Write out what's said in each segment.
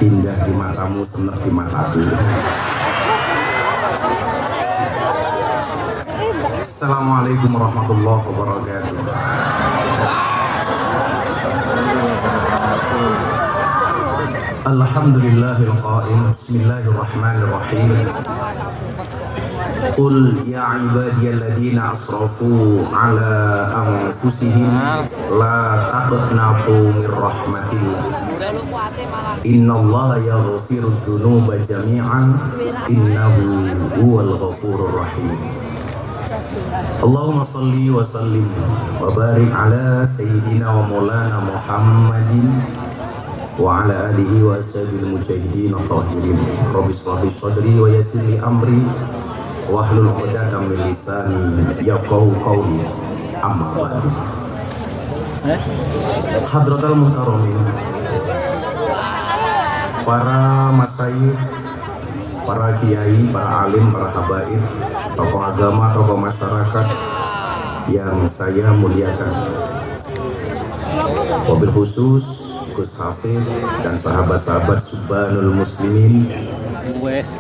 Indah di matamu, senep di mataku. Assalamualaikum warahmatullahi wabarakatuh. Alhamdulillahil qail, bismillahirrahmanirrahim. Qul ya ibadiyalladzina asrafu ala anfusihim la taqnatu mir rahmatillah. Innallaha yaghfiru dzunuba jami'an innahu huwal ghafurur rahim. Allahumma salli wa sallim wa barik ala sayyidina wa maulana Muhammadin wa ala alihi wa ashabil mujahidin at-tahirin. Rabbi shrah li sadri wa yassir li amri wahlul 'uqdatam min lisani yafqahu qawli. Amma ba'du. Hadratal muhtaramin, para masyayikh, para kiai, para alim, para habaib, tokoh agama, tokoh masyarakat yang saya muliakan, wabil khusus Gus Hafid dan sahabat-sahabat Subhanul Muslimin.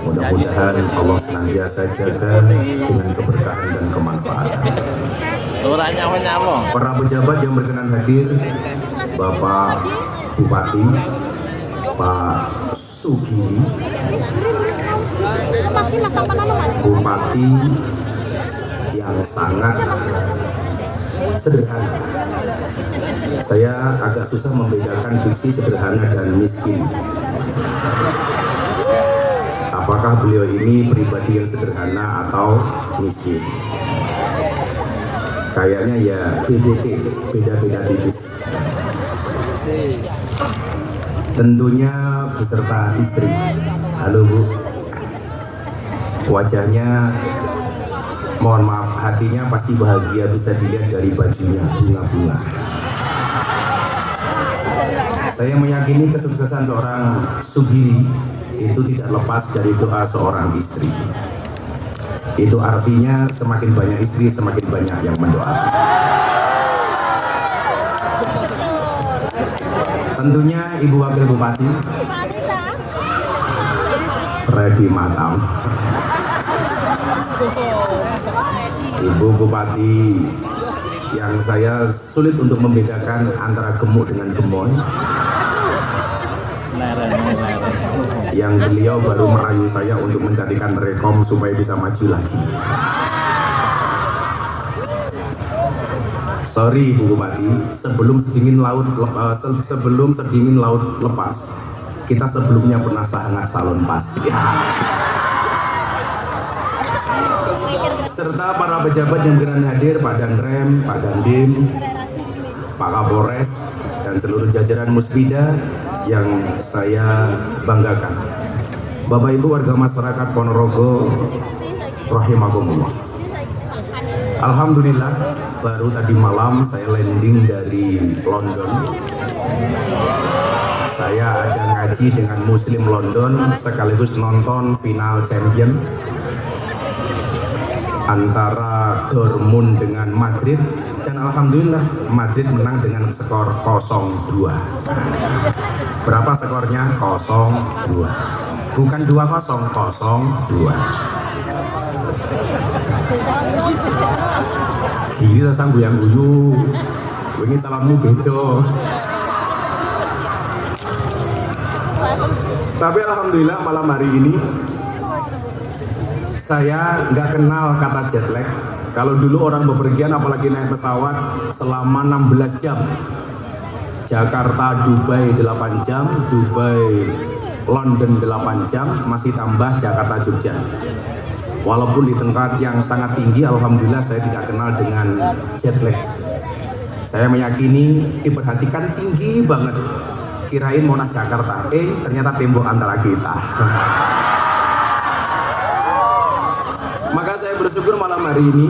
Mudah-mudahan Allah senantiasa jaga dengan keberkahan dan kemanfaatan. Para pejabat yang berkenan hadir, Bapak Bupati, Pak Sugiri, Bupati yang sangat sederhana. Saya agak susah membedakan diksi sederhana dan miskin. Apakah beliau ini pribadi yang sederhana atau miskin? Kayaknya ya BBT, beda-beda tipis. Tentunya beserta istri. Halo Bu. Wajahnya, mohon maaf, hatinya pasti bahagia, bisa dilihat dari bajunya, bunga-bunga. Saya meyakini kesuksesan seorang Sugiri itu tidak lepas dari doa seorang istri. Itu artinya semakin banyak istri, semakin banyak yang mendoakan. Tentunya Ibu Wakil Bupati ready matam. Ibu Bupati yang saya sulit untuk membedakan antara gemuk dengan gemoy, yang beliau baru merayu saya untuk menjadikan rekom supaya bisa maju lagi. Sorry Ibu Bupati, sebelum sedingin laut lepas, kita sebelumnya pernah sangat salon pas. Ya. Serta para pejabat yang berkenan hadir, Pak Danrem, Pak Dandim, Pak Kapolres, dan seluruh jajaran Musbida yang saya banggakan. Bapak Ibu warga masyarakat Ponorogo rahimakumullah. Alhamdulillah, baru tadi malam saya landing dari London. Saya ada ngaji dengan Muslim London sekaligus nonton final champion antara Dortmund dengan Madrid, dan alhamdulillah Madrid menang dengan skor 0-2. Berapa skornya? 0-2. Bukan 2-0, 0-2. Gini rasang guyang guyu. Ini calonmu beda. Tapi alhamdulillah malam hari ini saya nggak kenal kata jet lag. Kalau dulu orang bepergian apalagi naik pesawat selama 16 jam, Jakarta Dubai 8 jam, Dubai London 8 jam, masih tambah Jakarta Jogja. Walaupun di tempat yang sangat tinggi, alhamdulillah saya tidak kenal dengan jet lag. Saya meyakini diperhatikan tinggi banget. Kirain Monas Jakarta, ternyata tembok antara kita. Maka saya bersyukur malam hari ini,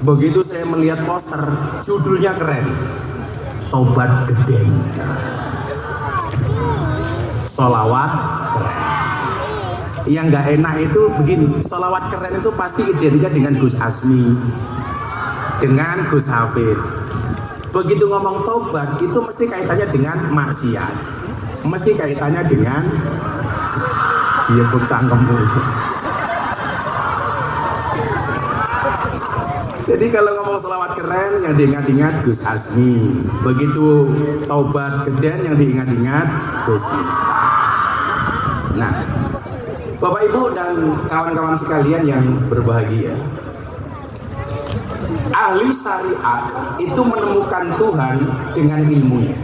begitu saya melihat poster, judulnya keren, Tobat Gedeng, Sholawat keren. Yang nggak enak itu begini, sholawat keren itu pasti identiknya dengan Gus Asmi, dengan Gus Hafid. Begitu ngomong tobat itu mesti kaitannya dengan maksiat, mesti kaitannya dengan iya cangkemmu. Jadi kalau ngomong sholawat keren yang diingat-ingat Gus Asmi, begitu taubat geden yang diingat-ingat Gus Miftah. Nah, Bapak Ibu dan kawan-kawan sekalian yang berbahagia, ahli syariat itu menemukan Tuhan dengan ilmunya.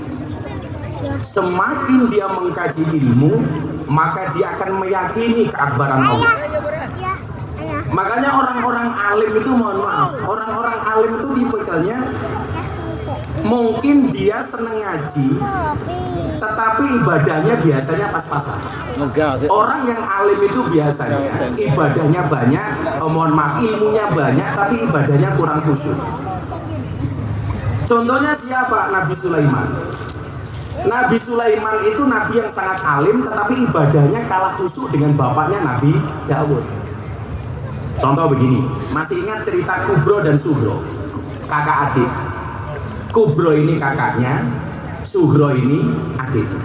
Semakin dia mengkaji ilmu, maka dia akan meyakini keakbaran Allah. Makanya orang-orang alim itu, mohon maaf, orang-orang alim itu tipikalnya mungkin dia seneng ngaji, tetapi ibadahnya biasanya pas-pasan. Orang yang alim itu biasanya ibadahnya banyak, mohon maaf, ilmunya banyak, tapi ibadahnya kurang khusyuk. Contohnya siapa? Nabi Sulaiman. Nabi Sulaiman itu nabi yang sangat alim, tetapi ibadahnya kalah khusyuk dengan bapaknya Nabi Daud. Contoh begini, masih ingat cerita Kubro dan Sugro, kakak adik. Kubro ini kakaknya, Sugro ini adiknya.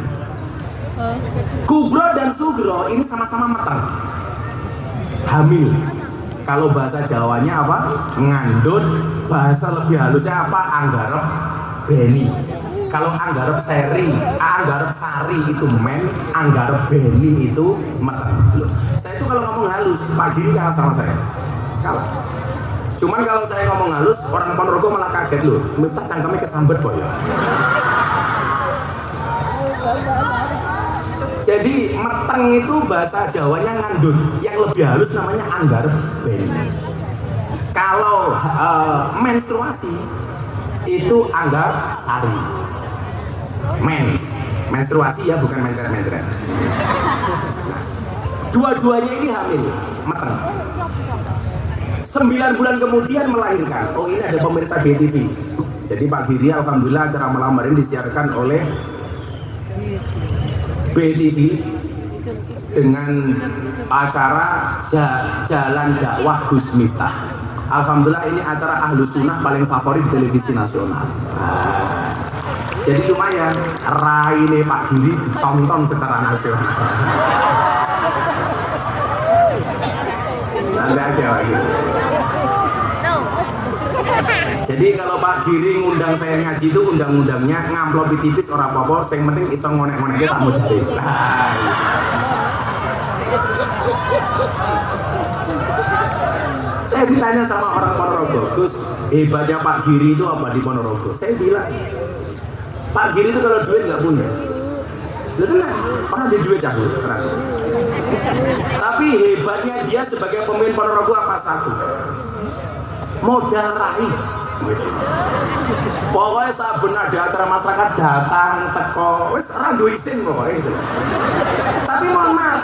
Kubro dan Sugro ini sama-sama matang, hamil. Kalau bahasa Jawanya apa? Ngandut. Bahasa lebih halusnya apa? Anggarep beni. Kalau anggarep sari itu men, anggarep beni itu matang. Saya itu kalau ngomong halus, Pak Giri kalah sama saya. Kalah. Cuman kalau saya ngomong halus, orang Ponorogo malah kaget loh. Miftah cangkemnya kesambet boy. Jadi meteng itu bahasa Jawanya ngandut, yang lebih halus namanya anggarep beni. Kalau menstruasi itu anggar sari. Menstruasi ya, bukan mencret-mencret. Nah, dua-duanya ini hamil, mateng. 9 bulan kemudian melahirkan. Oh, ini ada pemirsa BTV. Jadi Pak Giri, alhamdulillah acara melamar ini disiarkan oleh BTV dengan acara Jalan Dakwah Gus Miftah. Alhamdulillah ini acara Ahlus Sunnah paling favorit di televisi nasional. Jadi lumayan, raine Pak Giri ditonton secara nasional. Santai aja Pak Giri. Jadi kalau Pak Giri ngundang saya ngaji itu undang-undangnya ngamplopi tipis orang apa-apa, yang penting iso ngonek-ngoneknya tak mau jari. Saya ditanya sama orang Ponorogo, Gus, hebatnya Pak Giri itu apa di Ponorogo? Saya bilang, Pak Giri itu kalau duit nggak punya. Lu tenang, orang di duit jago, terang. Tapi hebatnya dia sebagai pemimpin Ponorogo apa? Satu, modal raih. Gitu. Pokoknya saat benar ada acara masyarakat datang teko, wes randu isin pokoknya gitu. Tapi mohon maaf,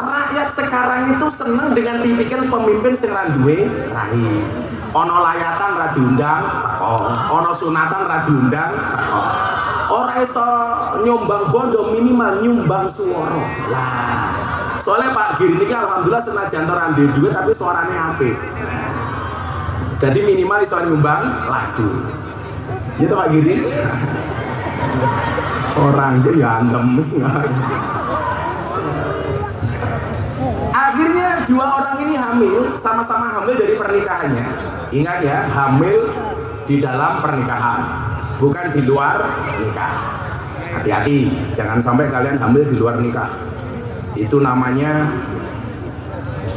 rakyat sekarang itu senang dengan tipikal pemimpin sing randuwe raih. Ono layatan ra diundang teko, ono sunatan ra diundang teko. Ora iso nyumbang bondo, minimal nyumbang suara. Lah, soalnya Pak Giri ini alhamdulillah senajan ora ndek duit tapi suaranya apik. Jadi minimal iso nyumbang lagu. Gitu Pak Giri. Orang dia ya antem. Akhirnya dua orang ini hamil, sama-sama hamil dari pernikahannya. Ingat ya, hamil di dalam pernikahan, bukan di luar nikah. Hati-hati, jangan sampai kalian hamil di luar nikah. Itu namanya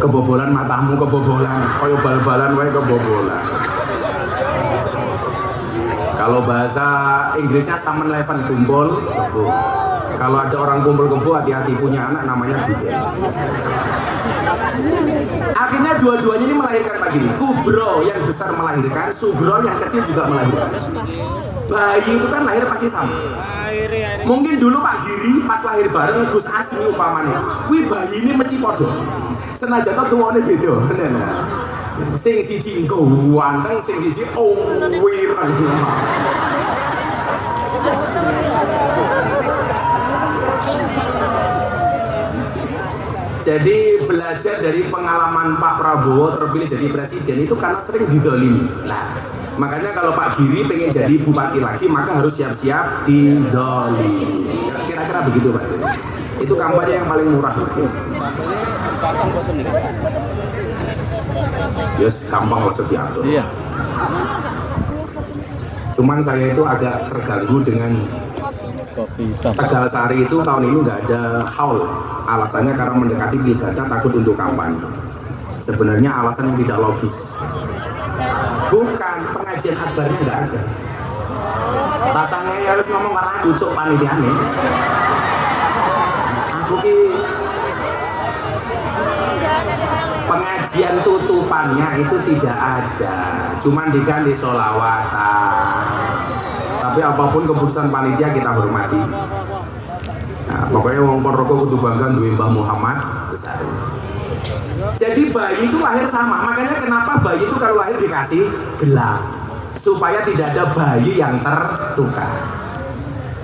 kebobolan matamu, kebobolan koyo bal-balan wae kebobolan. Kalau bahasa Inggrisnya summon eleven, kumpul kebo. Kalau ada orang kumpul kebo, hati-hati, punya anak namanya budel. Akhirnya dua-duanya ini melahirkan Pak Giri. Kubro yang besar melahirkan, Sugro yang kecil juga melahirkan. Bayi itu kan lahir pasti sama. Mungkin dulu Pak Giri pas lahir bareng Gus Asmi upamanya, wih bayi ini mesti podo. Senajan to tuwane beda. Sing siji engko wanteng, sing siji wireng. Jadi belajar dari pengalaman Pak Prabowo terpilih jadi presiden itu karena sering didolimi. Nah, makanya kalau Pak Giri pengen jadi bupati lagi maka harus siap-siap didolimi. Kira-kira begitu Pak. Itu kampanye yang paling murah. Yes, gampang lah diatur. Iya. Cuman saya itu agak terganggu dengan Tegal Sari itu tahun ini nggak ada haul. Alasannya karena mendekati pilkada takut untuk kampanye. Sebenarnya alasan yang tidak logis. Bukan, pengajian akbarnya nggak ada. Rasanya ya harus ngomong karena ucuk panitiane. Aku ki pengajian tutupannya itu tidak ada. Cuman diganti sholawatan. Tapi apapun keputusan panitia kita hormati. Nah, pokoknya wong Ponorogo kudu bangga duwe Mbah Muhammad besar. Jadi bayi itu lahir sama. Makanya kenapa bayi itu kalau lahir dikasih gelang supaya tidak ada bayi yang tertukar.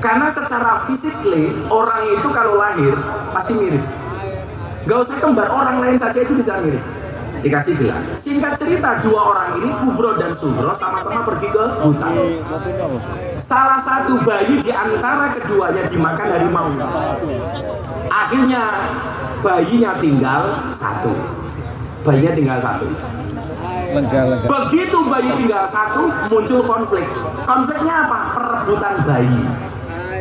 Karena secara fisikly orang itu kalau lahir pasti mirip. Gak usah kembar, orang lain saja itu bisa mirip. Dikasih gelang. Singkat cerita, dua orang ini Kubro dan Sugro sama-sama pergi ke hutan. Salah satu bayi di antara keduanya dimakan harimau. Akhirnya bayinya tinggal satu. Bayinya tinggal satu. Begitu bayi tinggal satu, muncul konflik. Konfliknya apa? Perebutan bayi.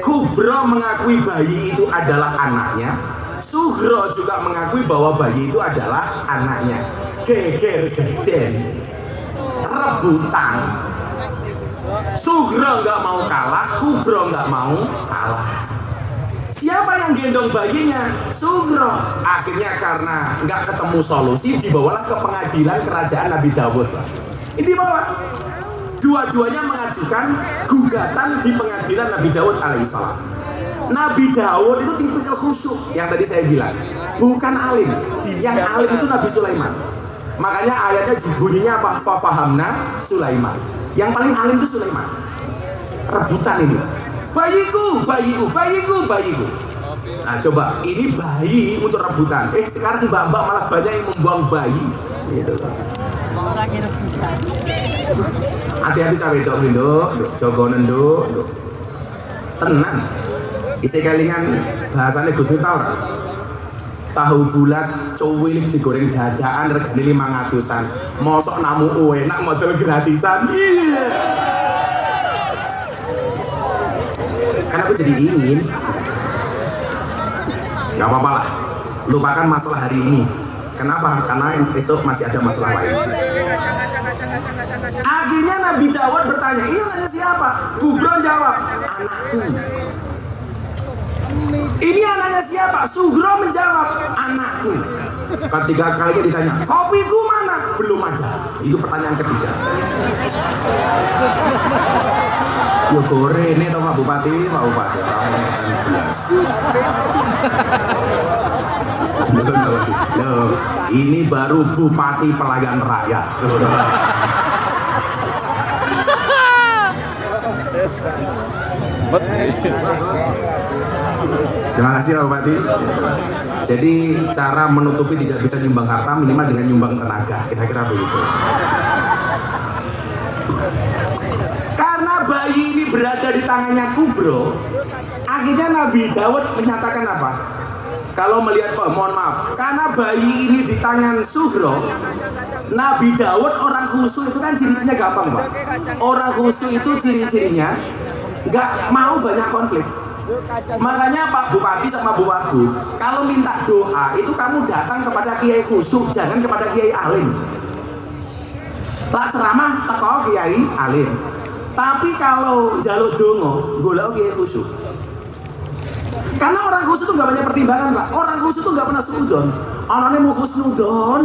Kubro mengakui bayi itu adalah anaknya. Sugro juga mengakui bahwa bayi itu adalah anaknya. Geger geden, rebutan. Sugro nggak mau kalah, Kubro nggak mau kalah. Siapa yang gendong bayinya? Sugro. Akhirnya karena nggak ketemu solusi, dibawalah ke pengadilan kerajaan Nabi Dawud. Ini dibawa. Dua-duanya mengajukan gugatan di pengadilan Nabi Dawud alaihissalam. Nabi Dawud itu tipikal khusyuk yang tadi saya bilang, bukan alim. Yang alim itu Nabi Sulaiman. Makanya ayatnya bunyinya apa? Fafahamna Sulaiman. Yang paling alim itu Sulaiman. Rebutan ini. Bayiku, bayiku, bayiku, bayiku. Nah coba, ini bayi untuk rebutan. Sekarang mbak-mbak malah banyak yang membuang bayi. Gitu. Hati-hati cawe dok, jogonen dok. Tenang. Isi kelingan bahasanya Gus Miftah ora? Tahu bulat cuwilik digoreng dadaan regane 500-an. Mosok namu enak model gratisan. Iya. Karena aku jadi ingin. Gak apa-apa lah. Lupakan masalah hari ini. Kenapa? Karena besok masih ada masalah lain. Akhirnya Nabi Dawud bertanya, ini nanya siapa? Kubro jawab, anakku. Ini anaknya siapa? Sugro menjawab, anakku. Ketiga kalinya ditanya, kopiku mana? Belum ada. Itu pertanyaan ketiga. Yo gore ini toh Pak Bupati, ramai jelas. Loh, ini baru Bupati Pelayan Rakyat. Terima kasih Pak Bupati. Jadi cara menutupi tidak bisa nyumbang harta minimal dengan nyumbang tenaga, kira-kira begitu. Karena bayi ini berada di tangannya Kubro, akhirnya Nabi Dawud menyatakan apa? Kalau melihat, mohon maaf, karena bayi ini di tangan Sugro, Nabi Dawud orang khusyuk itu kan ciri-cirinya gampang Pak. Orang khusyuk itu ciri-cirinya nggak mau banyak konflik. Makanya Pak Bupati sama Bu Wagub, kalau minta doa itu kamu datang kepada kiai khusyuk, jangan kepada kiai alim. Lah ceramah teko kiai alim. Tapi kalau jaluk dongo, golek kiai khusyuk. Karena orang khusyuk itu nggak banyak pertimbangan Pak. Orang khusyuk itu nggak pernah suudzon. Orangnya mau husnudon.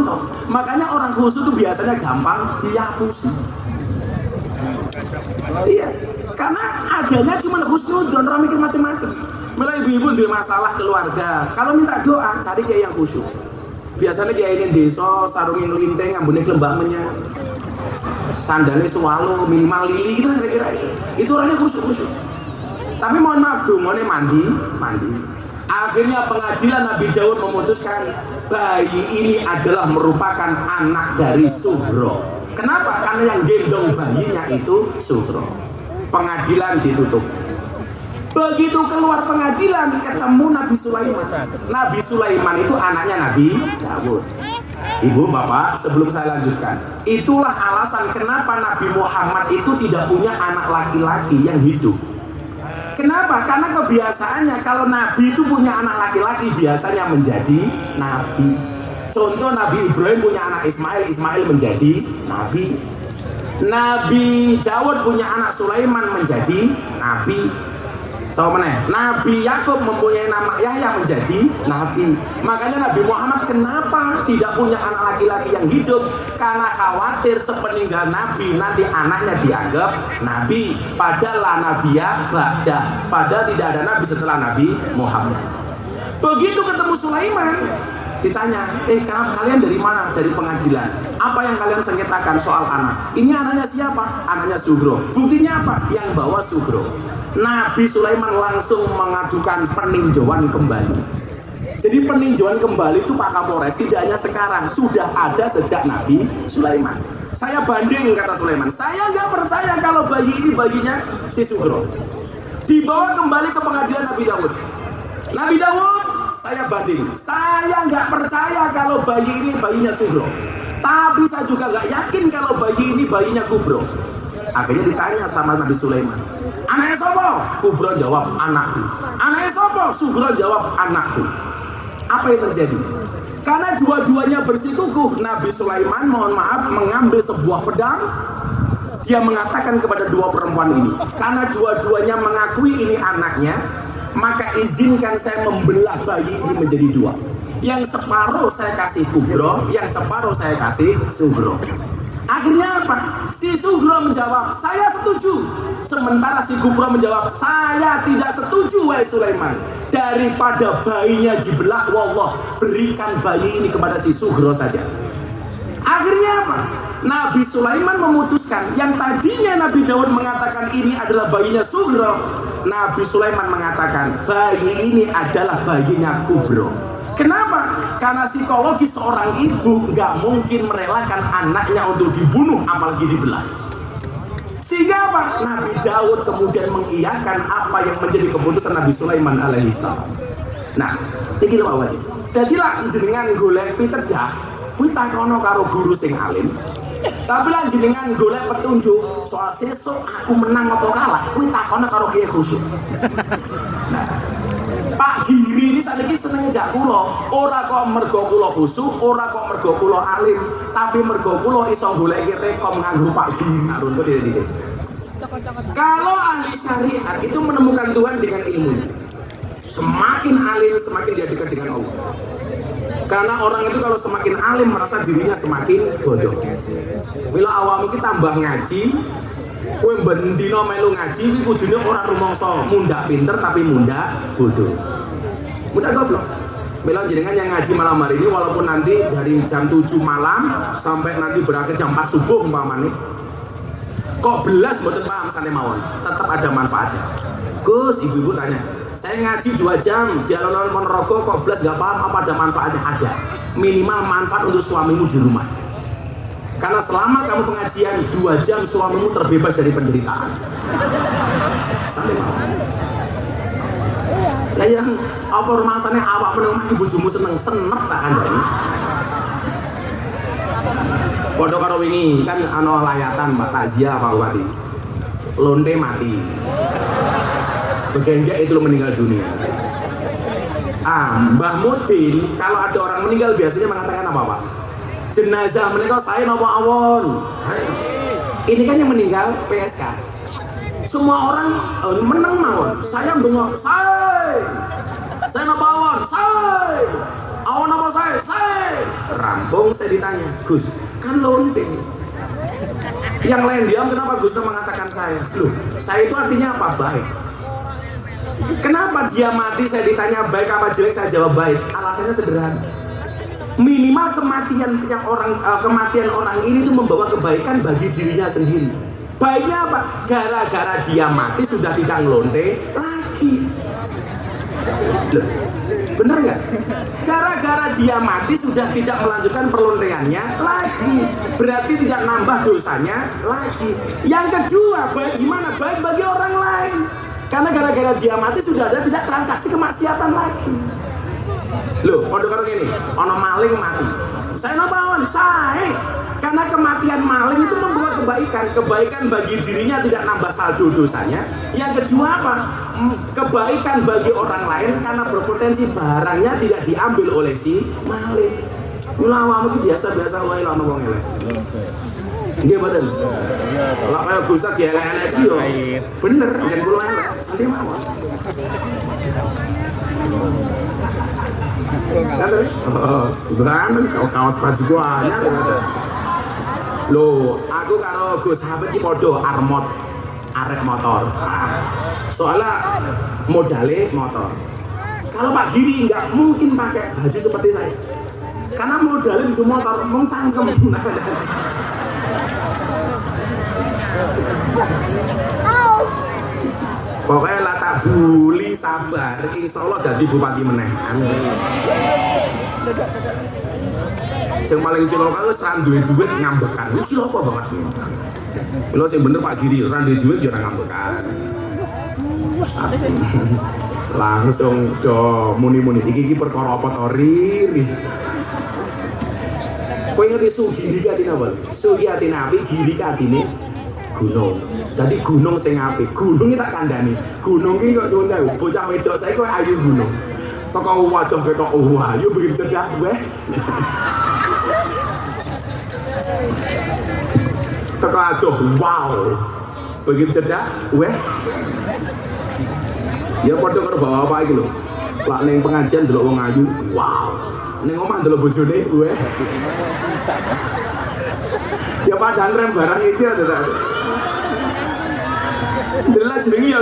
Makanya orang khusyuk itu biasanya gampang dihapusi. Iya. Karena adanya cuma husnudon, orang mikir macam-macam. Mulai ibu-ibu ada masalah keluarga, kalau minta doa cari kiai yang khusyuk. Biasanya kiai ini desa, sarungin linteng, ambune kelembak menyang, sandalnya swalo, minimal lili gitu kira-kira. Itu orangnya khusyuk. Tapi mohon maaf, dungane mandi. Akhirnya pengadilan Nabi Dawud memutuskan bayi ini adalah merupakan anak dari Sugro. Kenapa? Karena yang gendong bayinya itu Sugro. Pengadilan ditutup. Begitu keluar pengadilan ketemu Nabi Sulaiman. Nabi Sulaiman itu anaknya Nabi Daud. Ibu, Bapak, sebelum saya lanjutkan, itulah alasan kenapa Nabi Muhammad itu tidak punya anak laki-laki yang hidup. Kenapa? Karena kebiasaannya kalau Nabi itu punya anak laki-laki biasanya menjadi Nabi. Contoh Nabi Ibrahim punya anak Ismail, Ismail menjadi Nabi. Nabi Daud punya anak Sulaiman menjadi Nabi. Nabi Yakub mempunyai nama Yahya menjadi Nabi. Makanya Nabi Muhammad kenapa tidak punya anak laki-laki yang hidup? Karena khawatir sepeninggal Nabi nanti anaknya dianggap Nabi. Padahal la nabiya ba'da. Padahal tidak ada Nabi setelah Nabi Muhammad. Begitu ketemu Sulaiman, ditanya, kenapa kalian dari mana? Dari pengadilan. Apa yang kalian sengketakan soal anak? Ini anaknya siapa? Anaknya Sugro. Buktinya apa? Yang bawa Sugro. Nabi Sulaiman langsung mengajukan peninjauan kembali. Jadi peninjauan kembali itu Pak Kapolres tidak hanya sekarang, sudah ada sejak Nabi Sulaiman. Saya banding, kata Sulaiman, saya nggak percaya kalau bayi ini bayinya si Sugro. Dibawa kembali ke pengadilan Nabi Daud. Nabi Daud, saya banding, saya nggak percaya kalau bayi ini bayinya Sugro. Tapi saya juga nggak yakin kalau bayi ini bayinya Kubro. Akhirnya ditanya sama Nabi Sulaiman, anaknya sopo? Kubro jawab, anakku. Anaknya sopo? Sugro jawab, anakku. Apa yang terjadi? Karena dua-duanya bersikukuh, Nabi Sulaiman mohon maaf mengambil sebuah pedang. Dia mengatakan kepada dua perempuan ini, karena dua-duanya mengakui ini anaknya, maka izinkan saya membelah bayi ini menjadi dua. Yang separuh saya kasih Kubro, yang separuh saya kasih Sugro. Akhirnya apa? Si Sugro menjawab, saya setuju. Sementara si Kubro menjawab, saya tidak setuju wahai Sulaiman. Daripada bayinya dibelah, wallah, berikan bayi ini kepada si Sugro saja. Akhirnya apa? Nabi Sulaiman memutuskan, yang tadinya Nabi Daud mengatakan ini adalah bayinya Sugro, Nabi Sulaiman mengatakan bayi ini adalah bayinya Kubro. Kenapa? Karena psikologi seorang ibu nggak mungkin merelakan anaknya untuk dibunuh, apalagi dibelah. Sehingga apa? Nabi Daud kemudian mengiyakan apa yang menjadi keputusan Nabi Sulaiman alaihissalam. Nah, iki lho awake. Dadi lak jenengan golek pitedah, kuwi takono karo guru sing alim. Tapi lak jenengan golek petunjuk soal sesuk aku menang apa kalah, kuwi takono karo kiai khusyuk. Nah, Pak Giri ini sakniki seneng njak kula, ora kok mergo kula khusyuk, ora kok mergo kula alim, tapi mergo kula iso golek rekom nganggo Pak Giri. Runtut iki. Kalau ahli syariat itu menemukan Tuhan dengan ilmunya. Semakin alim, semakin dia dekat dengan Allah. Karena orang itu kalau semakin alim merasa dirinya semakin bodoh. Bila awam iki tambah ngaji, kowe bendina melu ngaji iki kudune ora rumangsa mundak pinter tapi mundak bodoh. Mundak goblok. Mila jenengan yang ngaji malam hari ini walaupun nanti dari jam 7 malam sampai nanti berakhir jam 4 subuh umpamane. Kok belas mboten paham sane mawon, tetap ada manfaatnya. Gus, ibu-ibu tanya, saya ngaji 2 jam di alun-alun Ponorogo kok belas gak paham apa ada manfaatnya? Ada. Minimal manfaat untuk suamimu di rumah. Karena selama kamu pengajian 2 jam suamimu terbebas dari penderitaan. Sampai mau. Lah yang apa rumasane awak meneng mati bojomu seneng tak kandhani. Padha karo wingi kan ana layatan Mbak Takziah Pak Bupati. Lonte mati. Begenjak itu meninggal dunia. Mbah Mudin kalau ada orang meninggal biasanya mengatakan apa Pak? Jenazah meninggal saya nopo awon. Ini kan yang meninggal PSK. Semua orang menang mawon. Saya bengok, saya nopo awon, awon apa saya. Rampung saya ditanya, Gus, kan lonte. Yang lain diam, kenapa Gus mengatakan saya? Loh, saya itu artinya apa? Baik. Kenapa dia mati saya ditanya baik apa jelek saya jawab baik? Alasannya sederhana. Minimal kematian orang ini itu membawa kebaikan bagi dirinya sendiri. Baiknya apa? Gara-gara dia mati sudah tidak ngelonte lagi. Bener nggak? Gara-gara dia mati sudah tidak melanjutkan perlontaiannya lagi, berarti tidak nambah dosanya lagi. Yang kedua, baik gimana? Baik bagi orang lain, karena gara-gara dia mati sudah ada tidak transaksi kemaksiatan lagi. Loh, kode-kode gini, ono maling mati, saya nopawon, saya. Karena kematian maling itu membawa kebaikan bagi dirinya, tidak nambah saldo dosanya. Yang kedua apa? Kebaikan bagi orang lain karena berpotensi barangnya tidak diambil oleh si maling. Ngelawan itu biasa-biasa wae lah ngomong elek. Nggih mboten. Lah kaya Gusta dielek-elek iki yo. Bener, yen kula elek, santai mawon. Kan kaos baju gua anyar. Loh, aku karo Gus Hafid iki padha arek motor. Soalnya modalnya motor. Kalau Pak Giri nggak mungkin pakai baju seperti saya, karena modalnya itu motor, mau cangkem. Pokoknya lah tak buli sabar, insya Allah jadi bupati meneh. Yang paling cilaka itu seran duit ngambekan, ini cilaka banget nih. Kalau yang bener Pak Giri, seran duit ya ngambekan. Langsung do muni-muni, iki perkara apa to Riri. Kowe ngerti Sugiri katine apa? Sugi atine api, Giri katine gunung. Dadi gunung sing apik, gunung iki tak kandhani. Gunung iki kok ngono ae, bocah wedok saiki kok ayu gunung. Teko waduh ketok ayu bikin cedak weh. Teko aduh wow. Bikin cedak weh. Ya padha karo bapak iki lho. Lak ning pengajian delok wong ayu, wow. Ning omah delok bojone weh. Ya padahal rem barang iki ada. Delok jenenge ya